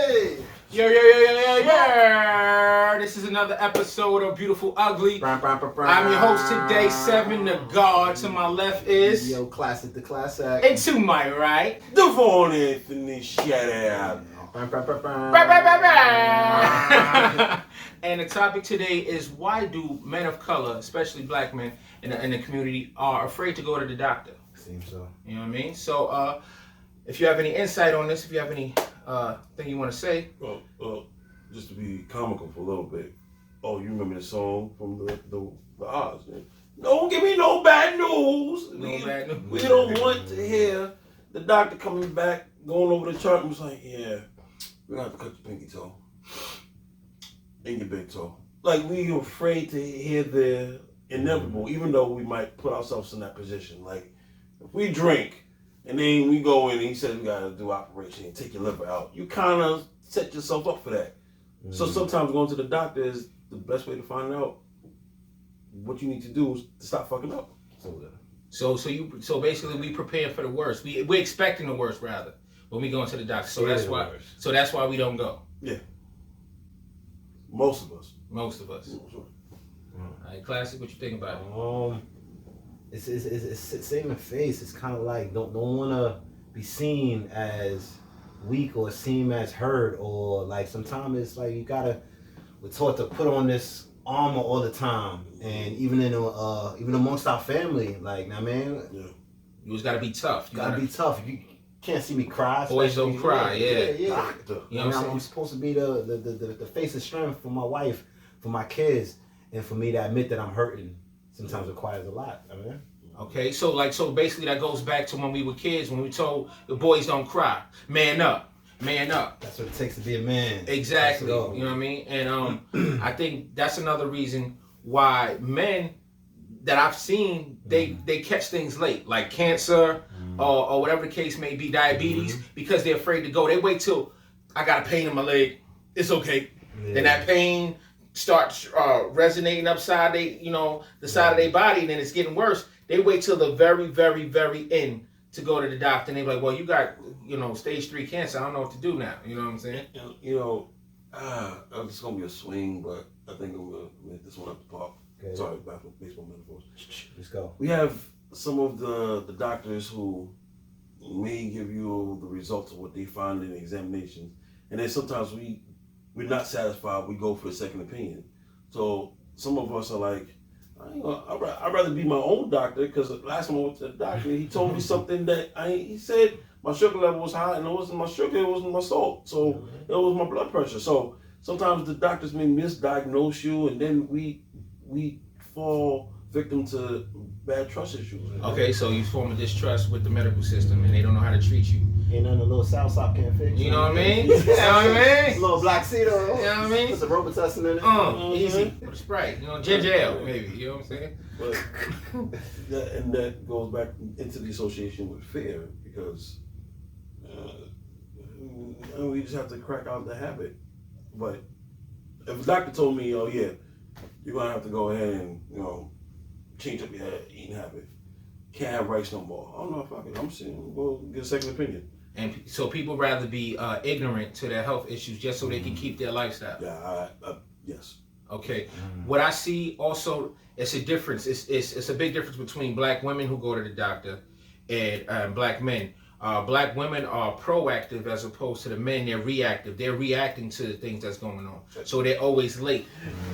Hey! Yo. This is another episode of Beautiful Ugly. I'm your host today, Seven, the God. To my left is... Yo, classic, the classic. And to my right... Devon Anthony, shout out. And the topic today is why do men of color, especially black men in the community, are afraid to go to the doctor? Seems so. You know what I mean? So, if you have any insight on this, if you have any thing you want to say. Well, just to be comical for a little bit. Oh, you remember the song from the Oz? Don't give me no bad news. Bad news. We don't want to hear the doctor coming back, going over the chart and was like, yeah, we're going to have to cut your pinky toe and your big toe. Like, we are afraid to hear the inevitable, even though we might put ourselves in that position. Like, if we drink, and then we go in and he says we gotta do operation and take your liver out, you kind of set yourself up for that. Mm-hmm. So sometimes going to the doctor is the best way to find out what you need to do is to stop fucking up. So basically we prepare for the worst. We're expecting the worst rather when we go into the doctor. So that's why. So that's why we don't go. Yeah. Most of us. All right, Classic. What you think about it? It's saving face. It's kind of like don't want to be seen as weak or seen as hurt, or like sometimes it's like we're taught to put on this armor all the time, and even amongst our family, like, nah, man, yeah, you just gotta be tough. You gotta be tough. You can't see me cry. Boys don't cry. Yeah. You know what I'm saying? I'm supposed to be the face of strength for my wife, for my kids, and for me to admit that I'm hurting sometimes requires a lot. I mean. Okay, so basically that goes back to when we were kids, when we told the boys don't cry, man up. That's what it takes to be a man. Exactly. You know what I mean? And I think that's another reason why men that I've seen they catch things late, like cancer or whatever the case may be, diabetes, because they're afraid to go. They wait till I got a pain in my leg. It's okay. Yeah. Then that pain starts resonating upside the side of their body, and then it's getting worse. They wait till the very, very, very end to go to the doctor, and they're like, well, you got, stage 3 cancer. I don't know what to do now. You know what I'm saying? It's going to be a swing, but I think I'm going to make this one up the park. Okay. Sorry, back with baseball metaphors. Let's go. We have some of the doctors who may give you the results of what they find in the examinations, and then sometimes we're not satisfied. We go for a second opinion. So some of us are like, I'd rather be my own doctor, because the last time I went to the doctor, he told me something that he said my sugar level was high, and it wasn't my sugar, it wasn't my salt. So it was my blood pressure. So sometimes the doctors may misdiagnose you, and then we fall victim to bad trust issues. Okay, so you form a distrust with the medical system, and they don't know how to treat you. Ain't nothing a little Southside can't fix. You know what I mean? You know what I mean? A little black Cedo. You know what I mean? Put some Robitussin in it. Easy. With a Sprite. Ginger ale, maybe. You know what I'm saying? But that goes back into the association with fear, because we just have to crack out the habit. But if a doctor told me, oh yeah, you're gonna have to go ahead and change up your eating habit. Can't have rice no more. I don't know if I can. I'm saying, well, get a second opinion. And so people rather be ignorant to their health issues just so they can keep their lifestyle. Yeah, yes. Okay. What I see also, it's a difference. It's a big difference between black women who go to the doctor and black men. Black women are proactive as opposed to the men. They're reactive. They're reacting to the things that's going on. So they're always late.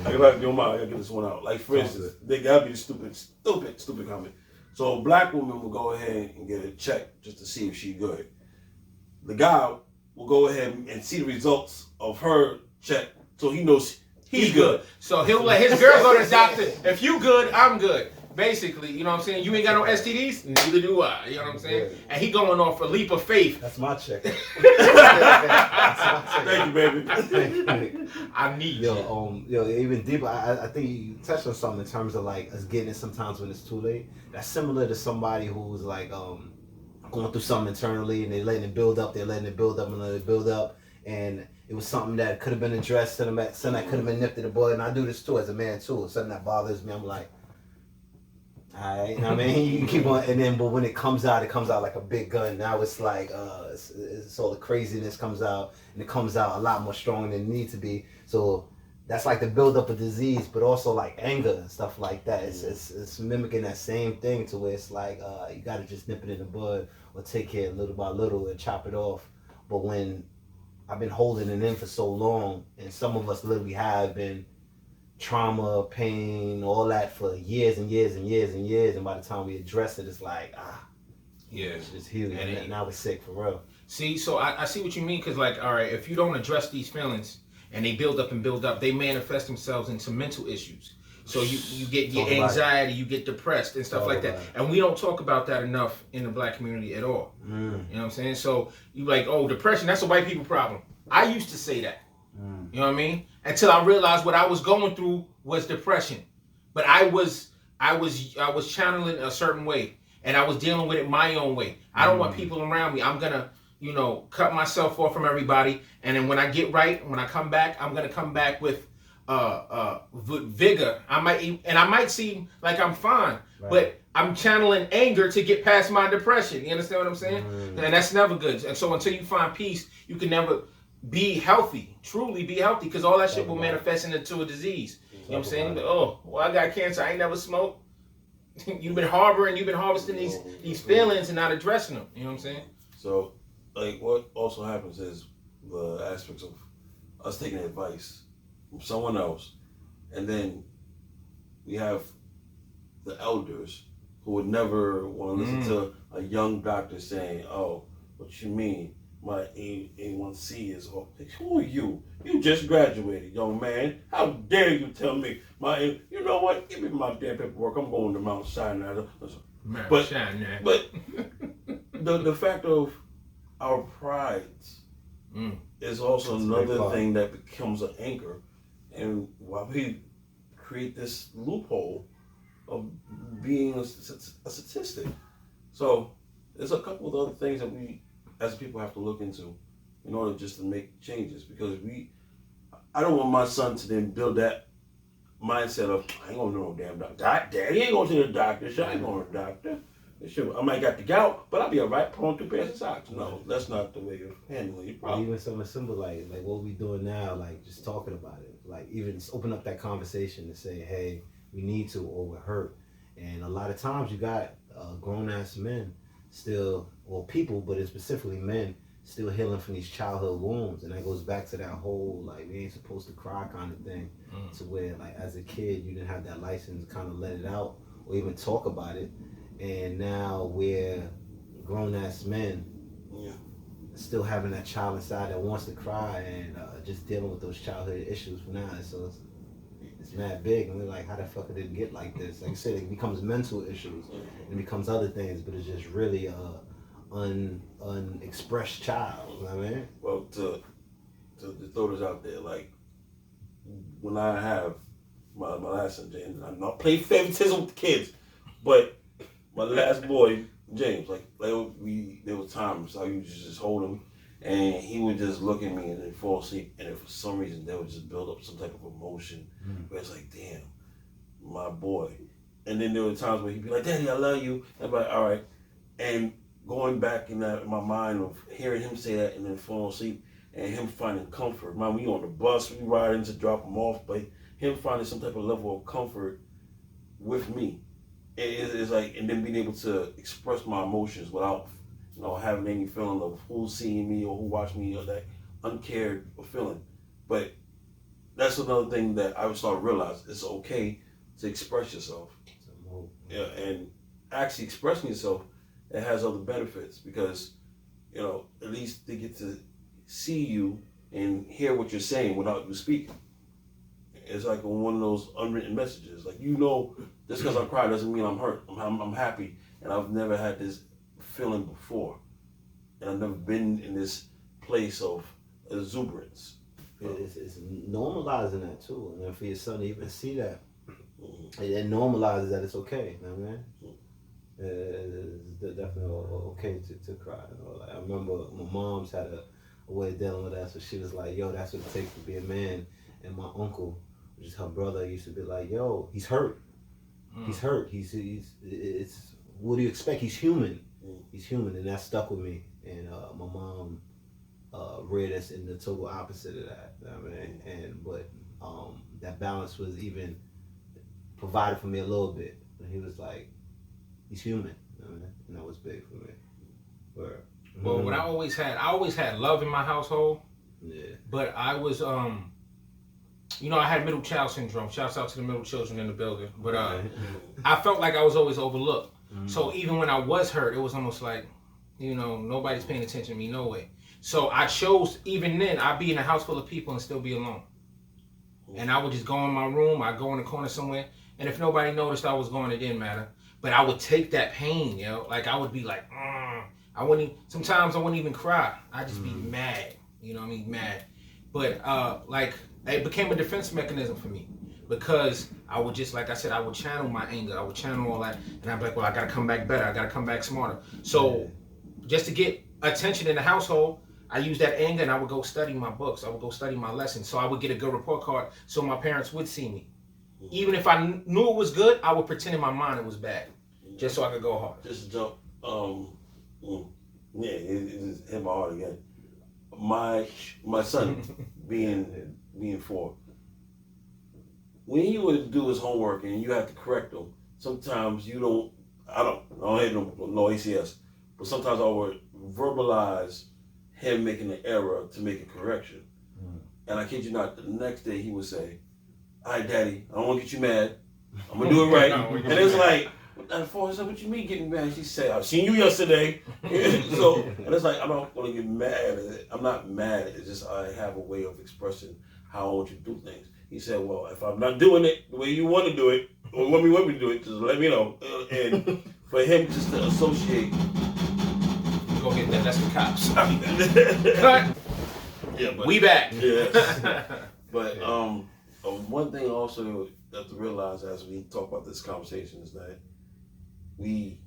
I gotta get this one out. Like, for instance, they gotta be the stupid comment. So a black woman will go ahead and get a check just to see if she's good. The guy will go ahead and see the results of her check, so he knows he's good. So he'll let his girl go to the doctor. If you good, I'm good. Basically, you know what I'm saying? You ain't got no STDs? Neither do I. You know what I'm saying? Yeah. And he going off a leap of faith. That's my check. Thank you, baby. I need you. Even deeper, I think you touched on something in terms of like us getting it sometimes when it's too late. That's similar to somebody who's like going through something internally, and they're letting it build up, and letting it build up, and it was something that could have been addressed, something that could have been nipped in the bud. And I do this too as a man too. Something that bothers me, I'm like, Alright, you know what I mean? You keep on, and then, but when it comes out like a big gun. Now it's like, it's all the craziness comes out, and it comes out a lot more stronger than it needs to be. So that's like the buildup of disease, but also like anger and stuff like that. It's mimicking that same thing to where it's like, you gotta just nip it in the bud or take care little by little and chop it off. But when I've been holding it in for so long, and some of us literally have been trauma, pain, all that for years and years and years and years, and by the time we address it, it's like, Yeah. it's just healing, and now we're sick for real. See, so I see what you mean, because like, all right, if you don't address these feelings and they build up and build up, they manifest themselves into mental issues. So you get your anxiety, you get depressed and stuff like that. And we don't talk about that enough in the black community at all. You know what I'm saying? So you like, oh, depression, that's a white people problem. I used to say that. You know what I mean? Until I realized what I was going through was depression. But I was channeling a certain way, and I was dealing with it my own way. I don't want people around me. I'm gonna, cut myself off from everybody, and then when I get right, when I come back, I'm gonna come back with vigor. I might seem like I'm fine, but I'm channeling anger to get past my depression. You understand what I'm saying? And that's never good. And so until you find peace, you can never be healthy, truly be healthy, because all that shit will manifest into a disease. You know what I'm saying? Oh, well, I got cancer. I ain't never smoked. You've been harvesting these feelings and not addressing them. You know what I'm saying? So, like, what also happens is the aspects of us taking advice from someone else, and then we have the elders who would never want to listen to a young doctor saying, "Oh, what you mean? My A1C is off." Who are you? You just graduated, young man. How dare you tell me you know what? Give me my damn paperwork. I'm going to Mount Sinai. But the fact of our prides is also another thing that becomes an anchor, and why we create this loophole of being a statistic. So there's a couple of other things that we as people have to look into in order just to make changes, because I don't want my son to then build that mindset of, I ain't gonna know no damn doctor. Daddy ain't going to the doctor. I ain't going to the doctor. Sure, I might got the gout, but I'll be all right. Put on 2 pairs of socks. No, that's not the way of handling your problem. Even something simple like what we doing now, like just talking about it, like even just open up that conversation and say, hey, we need to, or we're hurt. And a lot of times you got grown ass men still, or people, but it's specifically men, still healing from these childhood wounds. And that goes back to that whole, like, we ain't supposed to cry kind of thing, to where, like, as a kid, you didn't have that license to kind of let it out or even talk about it. And now we're grown-ass men still having that child inside that wants to cry, and just dealing with those childhood issues for now. So it's mad big, and we're like, how the fuck did it get like this? Like I said, it becomes mental issues, it becomes other things, but it's just really unexpressed child. You know what I mean? Well, to throw this out there, like when I have my last son, James, I'm not playing favoritism with the kids, but my last boy, James, like there were times I used to just hold him, and he would just look at me and then fall asleep, and then for some reason they would just build up some type of emotion where it's like, damn, my boy. And then there were times where he'd be like, Daddy, I love you. And I'm like, all right. And going back in my mind of hearing him say that and then falling asleep and him finding comfort. Man, we on the bus, we riding to drop him off, but him finding some type of level of comfort with me. It's like, and then being able to express my emotions without, having any feeling of who's seeing me or who watched me, or that uncared feeling. But that's another thing that I would start to realize. It's okay to express yourself. Yeah, and actually expressing yourself, it has other benefits, because, at least they get to see you and hear what you're saying without you speaking. It's like one of those unwritten messages. Like, just because I cry doesn't mean I'm hurt. I'm happy, and I've never had this feeling before, and I've never been in this place of exuberance. It's normalizing that too, and for your son to even see that, it normalizes that it's okay. You know what I mean? It's definitely okay to cry. Like, I remember my mom's had a way of dealing with that, so she was like, "Yo, that's what it takes to be a man." And my uncle, which is her brother, used to be like, "Yo, he's hurt." He's hurt. It's what do you expect? He's human. He's human, and that stuck with me. And my mom reared us in the total opposite of that. I mean, but that balance was even provided for me a little bit. And he was like, he's human. I mean, and that was big for me. Well, what I always had love in my household. Yeah. But I was, I had middle child syndrome. Shouts out to the middle children in the building. But I felt like I was always overlooked. So even when I was hurt, it was almost like, nobody's paying attention to me, no way. So I chose, even then, I'd be in a house full of people and still be alone. And I would just go in my room, I'd go in the corner somewhere, and if nobody noticed I was gone, it didn't matter. But I would take that pain, like I would be like, sometimes I wouldn't even cry. I'd just be mad, mad. But it became a defense mechanism for me. Because I would just, like I said, I would channel my anger. I would channel all that. And I'd be like, well, I got to come back better. I got to come back smarter. So just to get attention in the household, I used that anger and I would go study my books. I would go study my lessons. So I would get a good report card so my parents would see me. Even if I knew it was good, I would pretend in my mind it was bad. Just so I could go hard. Just jump. It just hit my heart again. My son, being 4. When he would do his homework and you have to correct him, sometimes I don't hate no ACS, but sometimes I would verbalize him making an error to make a correction. And I kid you not, the next day he would say, all right, Daddy, I don't want to get you mad. I'm going to do it right. And it's like, what you mean getting mad? She said, I've seen you yesterday. And it's like, I'm not going to get mad. I'm not mad. It's just I have a way of expressing how I want you to do things. He said, well, if I'm not doing it the way you want to do it, or want me to do it, just let me know. And for him just to associate. Go get that. That's the cops. Cut. Yeah, but we back. Yeah. But one thing also you have to realize as we talk about this conversation is that we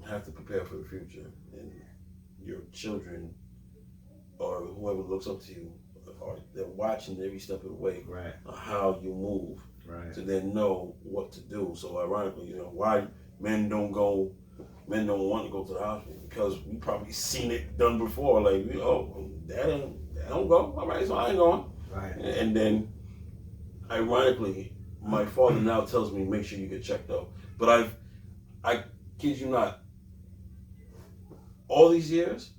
have to prepare for the future. And your children or whoever looks up to you, they're watching every step of the way, right, on how you move, right, to then know what to do. So ironically, why men don't want to go to the hospital, because we probably seen it done before. Like, dad don't go. All right, so I ain't going. Right. And then, ironically, my father now tells me, make sure you get checked out. But I kid you not, all these years,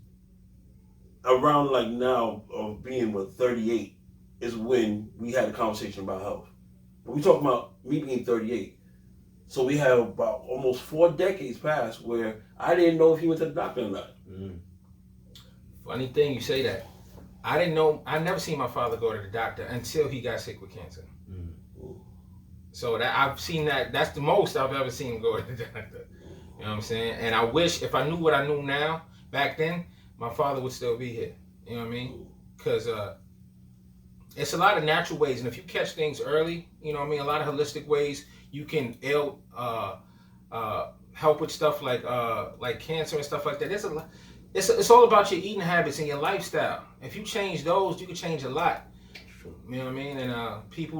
around like now of being 38 is when we had a conversation about health. But we talking about me being 38. So we have about almost 4 decades past where I didn't know if he went to the doctor or not. Funny thing you say that. I didn't know. I never seen my father go to the doctor until he got sick with cancer. So that I've seen that. That's the most I've ever seen him go to the doctor. You know what I'm saying? And I wish if I knew what I knew now back then, my father would still be here. You know what I mean? Because it's a lot of natural ways, and if you catch things early, you know what I mean, a lot of holistic ways you can help with stuff like cancer and stuff like that. There's a lot. It's all about your eating habits and your lifestyle. If you change those, you can change a lot. You know what I mean? And people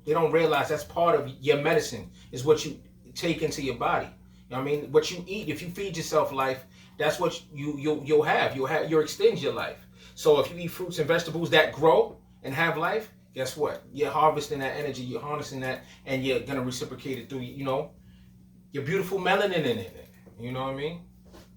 don't realize that's part of your medicine is what you take into your body. You know what I mean? What you eat, if you feed yourself life, that's what you'll have. You'll extend your life. So if you eat fruits and vegetables that grow and have life, guess what? You're harvesting that energy, you're harnessing that, and you're gonna reciprocate it through, your beautiful melanin in it. You know what I mean?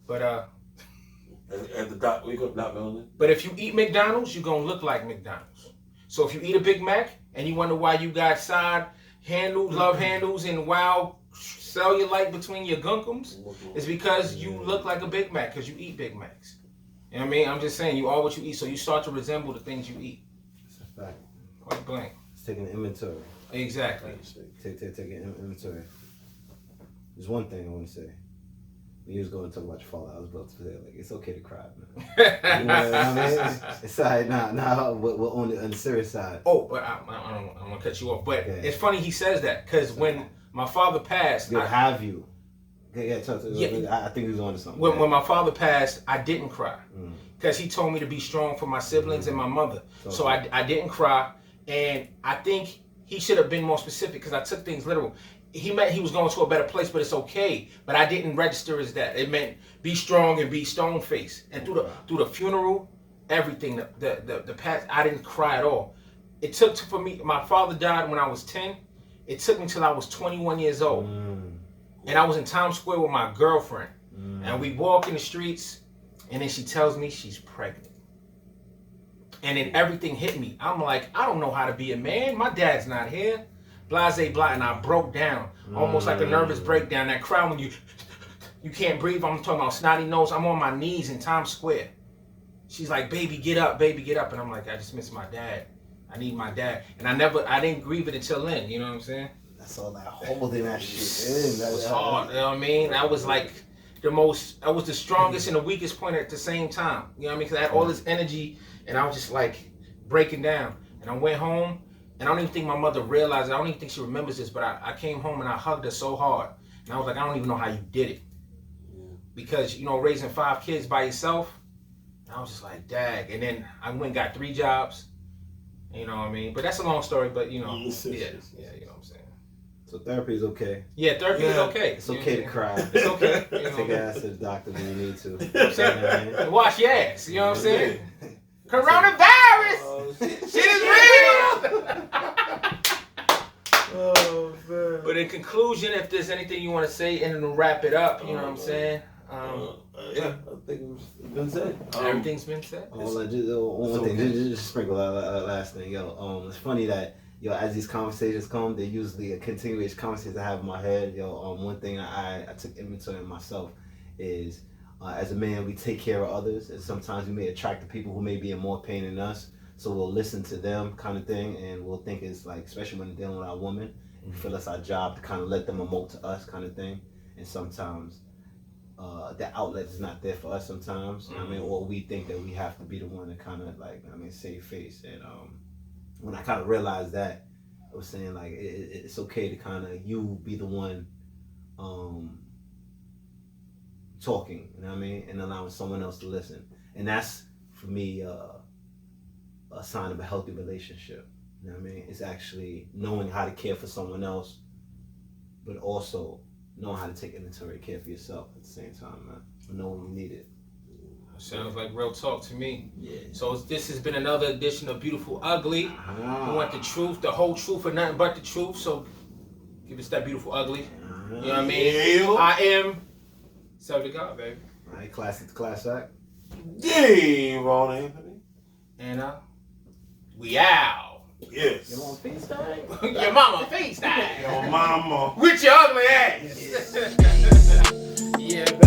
But at the doctor, we got not melanin. But if you eat McDonald's, you're gonna look like McDonald's. So if you eat a Big Mac and you wonder why you got side handles, love handles, and wild cellulite between your gunkums, it's because you look like a Big Mac because you eat Big Macs. You know what I mean? I'm just saying, you are what you eat, so you start to resemble the things you eat. That's a fact. Point blank. It's taking an inventory. Exactly. Taking an inventory. There's one thing I want to say. When you was going to talk about your father, I was about to say, like, it's okay to cry, man. You know what I mean? It's all right, now we're on the serious side. Oh, but I'm going to cut you off. But It's funny he says that, because when my father passed... I think he was on to something. When my father passed, I didn't cry. Because he told me to be strong for my siblings and my mother. So I didn't cry. And I think he should have been more specific, because I took things literal. he meant he was going to a better place, but it's okay. But I didn't register as that. It meant be strong and be stone faced. And through the funeral, everything, the past, I didn't cry at all. It took for me. My father died when I was 10. It took me till I was 21 years old, and I was in Times Square with my girlfriend, and we walk in the streets, and then she tells me she's pregnant. And then everything hit me. I'm like, I don't know how to be a man. My dad's not here. Blase, blah, and I broke down, almost like a nervous breakdown. That crowd when you can't breathe. I'm talking about snotty nose. I'm on my knees in Times Square. She's like, baby, get up, and I'm like, I just miss my dad. I need my dad, and I didn't grieve it until then. You know what I'm saying? That's all that holding that shit in. That was hard. You know what I mean? That was like I was the strongest and the weakest point at the same time. You know what I mean? Because I had all this energy, and I was just like breaking down. And I went home. And I don't even think my mother realized it. I don't even think she remembers this, but I came home and I hugged her so hard. And I was like, I don't even know how you did it. Because, raising 5 kids by yourself, I was just like, dag. And then I went and got 3 jobs. You know what I mean? But that's a long story, but, you know what I'm saying? So therapy is okay. Yeah, therapy is okay. It's okay to cry. It's okay. Take your ass to the doctor when you need to. And wash your ass. You know what I'm saying? Coronavirus! Shit is real! Oh, man. But in conclusion, if there's anything you want to say and to wrap it up, you know what I'm saying? Yeah, I think it's been said. Everything's been said. One thing, just sprinkle last thing. It's funny that, as these conversations come, they're usually a continuous conversation I have in my head. One thing I took inventory of myself is, as a man, we take care of others, and sometimes we may attract the people who may be in more pain than us. So we'll listen to them, kind of thing, and we'll think it's like, especially when dealing with our woman, we feel it's our job to kind of let them emote to us, kind of thing. And sometimes the outlet is not there for us. Sometimes, or we think that we have to be the one to kind of save face. And when I kind of realized that, I was saying like it's okay to kind of you be the one talking, and allowing someone else to listen. And that's, for me, a sign of a healthy relationship. It's actually knowing how to care for someone else, but also knowing how to take inventory care for yourself at the same time, man. Knowing you need it. Sounds like real talk to me. Yeah. So this has been another edition of Beautiful Ugly. We want the truth, the whole truth, and nothing but the truth. So give us that Beautiful Ugly. You know what I mean? Yeah. I am Self to God, baby. All right, classic to class act. Yeah, Ron Anthony. And we out. Yes. Your mama FaceTime? Your mama FaceTime. Your mama. With your ugly ass. Yeah, baby.